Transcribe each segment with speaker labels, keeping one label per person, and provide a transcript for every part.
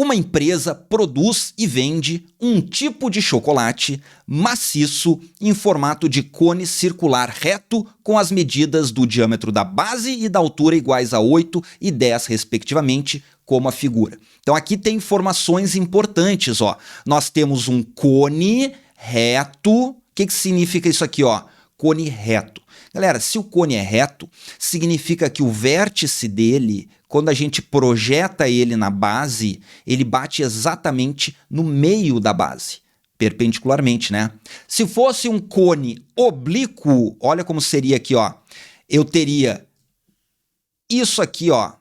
Speaker 1: Uma empresa produz e vende um tipo de chocolate maciço em formato de cone circular reto com as medidas do diâmetro da base e da altura iguais a 8 e 10, respectivamente, como a figura. Então aqui tem informações importantes, ó. Nós temos um cone reto. O que significa isso aqui, ó? Cone reto. Galera, se o cone é reto, significa que o vértice dele, quando a gente projeta ele na base, ele bate exatamente no meio da base, perpendicularmente, né? Se fosse um cone oblíquo, olha como seria aqui, ó. Eu teria isso aqui, ó.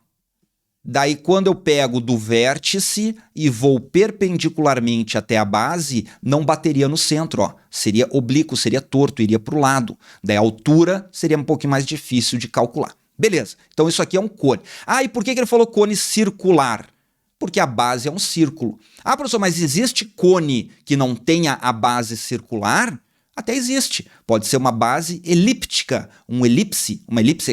Speaker 1: Daí, quando eu pego do vértice e vou perpendicularmente até a base, não bateria no centro, ó. Seria oblíquo, seria torto, iria para o lado. Daí a altura seria um pouquinho mais difícil de calcular. Beleza, então isso aqui é um cone. Ah, e por que ele falou cone circular? Porque a base é um círculo. Ah, professor, mas existe cone que não tenha a base circular? Até existe. Pode ser uma base elíptica, uma elipse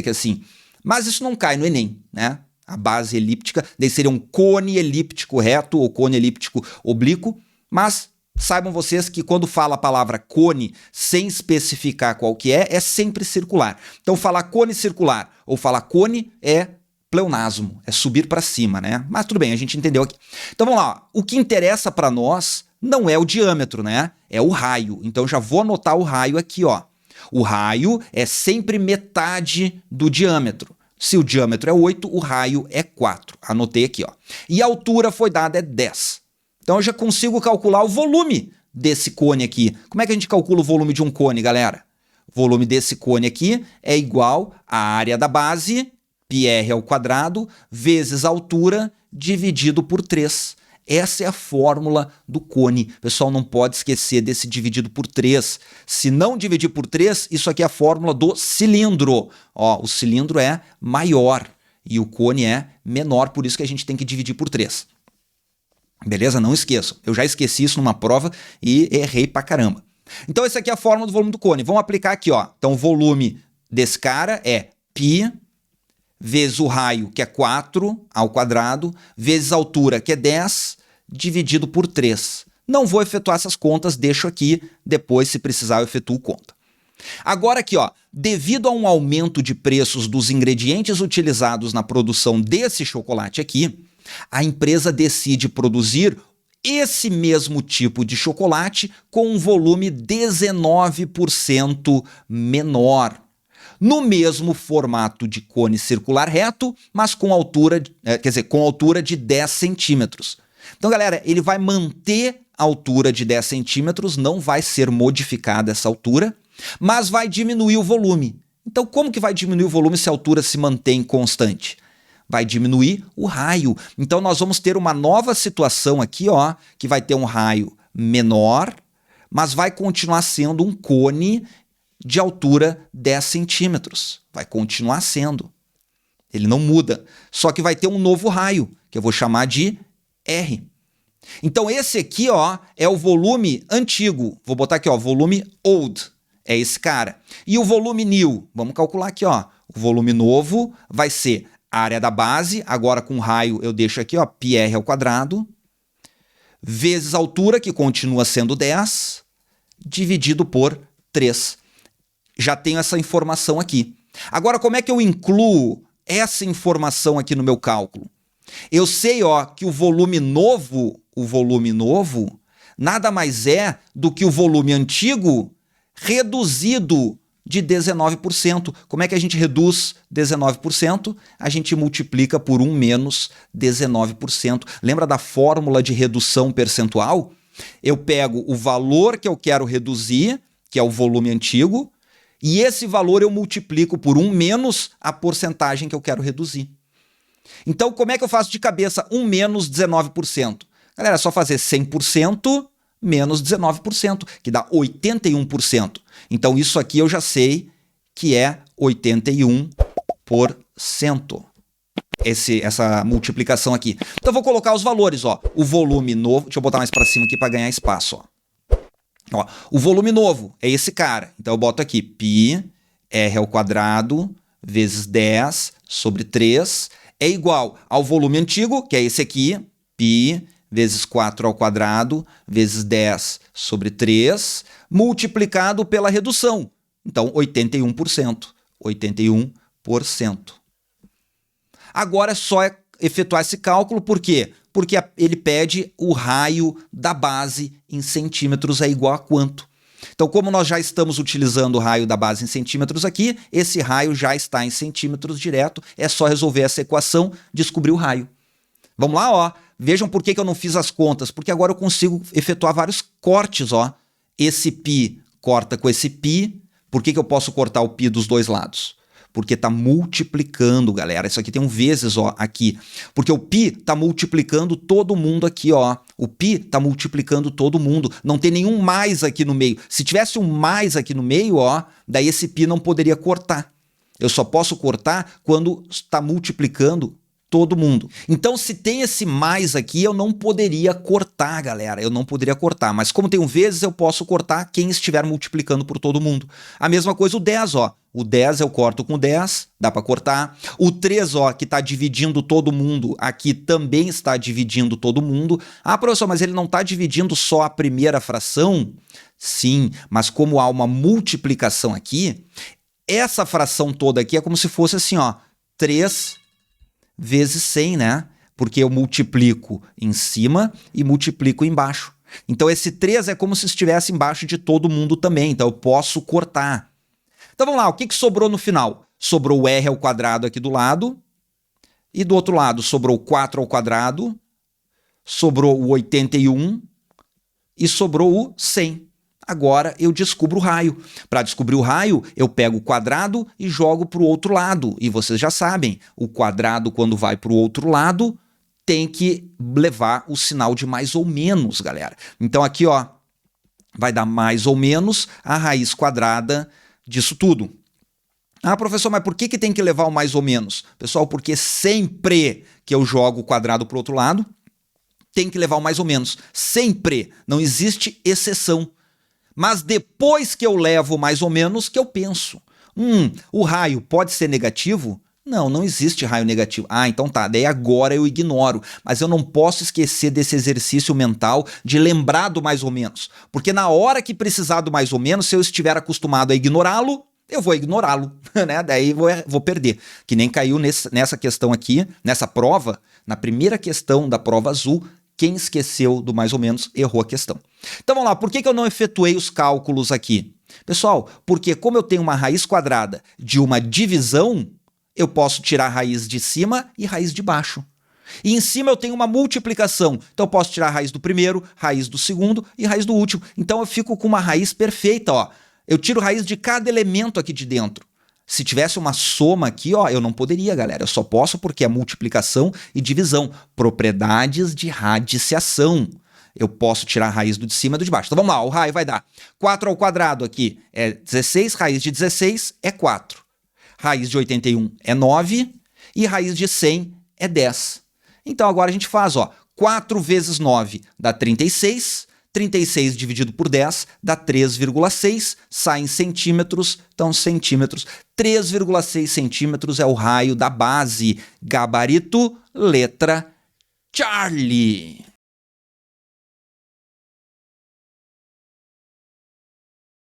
Speaker 1: que é assim. Mas isso não cai no Enem, né? A base elíptica, daí seria um cone elíptico reto ou cone elíptico oblíquo, mas saibam vocês que quando fala a palavra cone sem especificar qual que é sempre circular. Então falar cone circular ou falar cone é pleonasmo, é subir para cima, né? Mas tudo bem, a gente entendeu aqui. Então vamos lá, o que interessa para nós não é o diâmetro, né? É o raio. Então já vou anotar o raio aqui, ó. O raio é sempre metade do diâmetro. Se o diâmetro é 8, o raio é 4. Anotei aqui, ó. E a altura foi dada é 10. Então eu já consigo calcular o volume desse cone aqui. Como é que a gente calcula o volume de um cone, galera? O volume desse cone aqui é igual à área da base, πr ao quadrado, vezes a altura, dividido por 3. Essa é a fórmula do cone. Pessoal, não pode esquecer desse dividido por 3. Se não dividir por 3, isso aqui é a fórmula do cilindro. Ó, o cilindro é maior e o cone é menor, por isso que a gente tem que dividir por 3. Beleza? Não esqueçam. Eu já esqueci isso numa prova e errei pra caramba. Então, essa aqui é a fórmula do volume do cone. Vamos aplicar aqui, ó. Então, o volume desse cara é π vezes o raio, que é 4 ao quadrado, vezes a altura, que é 10, dividido por 3. Não vou efetuar essas contas, deixo aqui, depois, se precisar, eu efetuo conta. Agora aqui, ó, devido a um aumento de preços dos ingredientes utilizados na produção desse chocolate aqui, a empresa decide produzir esse mesmo tipo de chocolate com um volume 19% menor, no mesmo formato de cone circular reto, mas com altura, com altura de 10 centímetros. Então, galera, ele vai manter a altura de 10 centímetros, não vai ser modificada essa altura, mas vai diminuir o volume. Então, como que vai diminuir o volume se a altura se mantém constante? Vai diminuir o raio. Então, nós vamos ter uma nova situação aqui, ó, que vai ter um raio menor, mas vai continuar sendo um cone de altura 10 centímetros. Vai continuar sendo. Ele não muda. Só que vai ter um novo raio, que eu vou chamar de R. Então, esse aqui, ó, é o volume antigo. Vou botar aqui, ó, volume old. É esse cara. E o volume new? Vamos calcular aqui, ó. O volume novo vai ser a área da base, agora com raio eu deixo aqui, ó, πr ao quadrado, vezes a altura, que continua sendo 10, dividido por 3. Já tenho essa informação aqui. Agora, como é que eu incluo essa informação aqui no meu cálculo? Eu sei, ó, que o volume novo, nada mais é do que o volume antigo reduzido de 19%. Como é que a gente reduz 19%? A gente multiplica por 1 menos 19%. Lembra da fórmula de redução percentual? Eu pego o valor que eu quero reduzir, que é o volume antigo, e esse valor eu multiplico por 1 menos a porcentagem que eu quero reduzir. Então, como é que eu faço de cabeça 1 menos 19%? Galera, é só fazer 100% menos 19%, que dá 81%. Então, isso aqui eu já sei que é 81%. Essa multiplicação aqui. Então, eu vou colocar os valores, ó. O volume novo, deixa eu botar mais para cima aqui para ganhar espaço, ó. Ó, o volume novo é esse cara. Então, eu boto aqui πr ao quadrado vezes 10 sobre 3 é igual ao volume antigo, que é esse aqui, π vezes 4 ao quadrado, vezes 10 sobre 3, multiplicado pela redução. Então, 81%. 81%. Agora é só efetuar esse cálculo, por quê? Porque ele pede o raio da base em centímetros é igual a quanto? Então, como nós já estamos utilizando o raio da base em centímetros aqui, esse raio já está em centímetros direto, é só resolver essa equação, descobrir o raio. Vamos lá, ó. Vejam por que eu não fiz as contas, porque agora eu consigo efetuar vários cortes, ó. Esse π corta com esse π. Por que eu posso cortar o π dos dois lados? Porque está multiplicando, galera. Isso aqui tem um vezes, ó, aqui. Porque o π está multiplicando todo mundo aqui, ó. O π está multiplicando todo mundo. Não tem nenhum mais aqui no meio. Se tivesse um mais aqui no meio, ó, daí esse π não poderia cortar. Eu só posso cortar quando está multiplicando todo mundo. Então, se tem esse mais aqui, eu não poderia cortar, galera. Eu não poderia cortar. Mas como tem um vezes, eu posso cortar quem estiver multiplicando por todo mundo. A mesma coisa o 10, ó. O 10 eu corto com 10, dá para cortar. O 3, ó, que está dividindo todo mundo, aqui também está dividindo todo mundo. Ah, professor, mas ele não está dividindo só a primeira fração? Sim, mas como há uma multiplicação aqui, essa fração toda aqui é como se fosse assim, ó, 3 vezes 100, né? Porque eu multiplico em cima e multiplico embaixo. Então esse 3 é como se estivesse embaixo de todo mundo também, então eu posso cortar. Então vamos lá, o que sobrou no final? Sobrou o r ao quadrado aqui do lado, e do outro lado sobrou 4 ao quadrado, sobrou o 81 e sobrou o 100. Agora eu descubro o raio. Para descobrir o raio, eu pego o quadrado e jogo para o outro lado. E vocês já sabem, o quadrado, quando vai para o outro lado, tem que levar o sinal de mais ou menos, galera. Então aqui, ó, vai dar mais ou menos a raiz quadrada disso tudo. Ah, professor, mas por que tem que levar o mais ou menos? Pessoal, porque sempre que eu jogo o quadrado para o outro lado, tem que levar o mais ou menos. Sempre. Não existe exceção. Mas depois que eu levo mais ou menos, que eu penso. O raio pode ser negativo? Não, não existe raio negativo. Ah, então tá, daí agora eu ignoro. Mas eu não posso esquecer desse exercício mental de lembrar do mais ou menos. Porque na hora que precisar do mais ou menos, se eu estiver acostumado a ignorá-lo, eu vou ignorá-lo, né? Daí vou perder. Que nem caiu nessa questão aqui, nessa prova, na primeira questão da prova azul, quem esqueceu do mais ou menos errou a questão. Então vamos lá, por que eu não efetuei os cálculos aqui? Pessoal, porque como eu tenho uma raiz quadrada de uma divisão, eu posso tirar a raiz de cima e raiz de baixo. E em cima eu tenho uma multiplicação, então eu posso tirar a raiz do primeiro, raiz do segundo e raiz do último. Então eu fico com uma raiz perfeita, ó. Eu tiro raiz de cada elemento aqui de dentro. Se tivesse uma soma aqui, ó, eu não poderia, galera. Eu só posso porque é multiplicação e divisão. Propriedades de radiciação. Eu posso tirar a raiz do de cima e do de baixo. Então vamos lá, o raio vai dar 4 ao quadrado aqui é 16, raiz de 16 é 4. Raiz de 81 é 9 e raiz de 100 é 10. Então agora a gente faz, ó, 4 vezes 9 dá 36. 36 dividido por 10 dá 3,6, sai em centímetros, então centímetros. 3,6 centímetros é o raio da base. Gabarito, letra Charlie.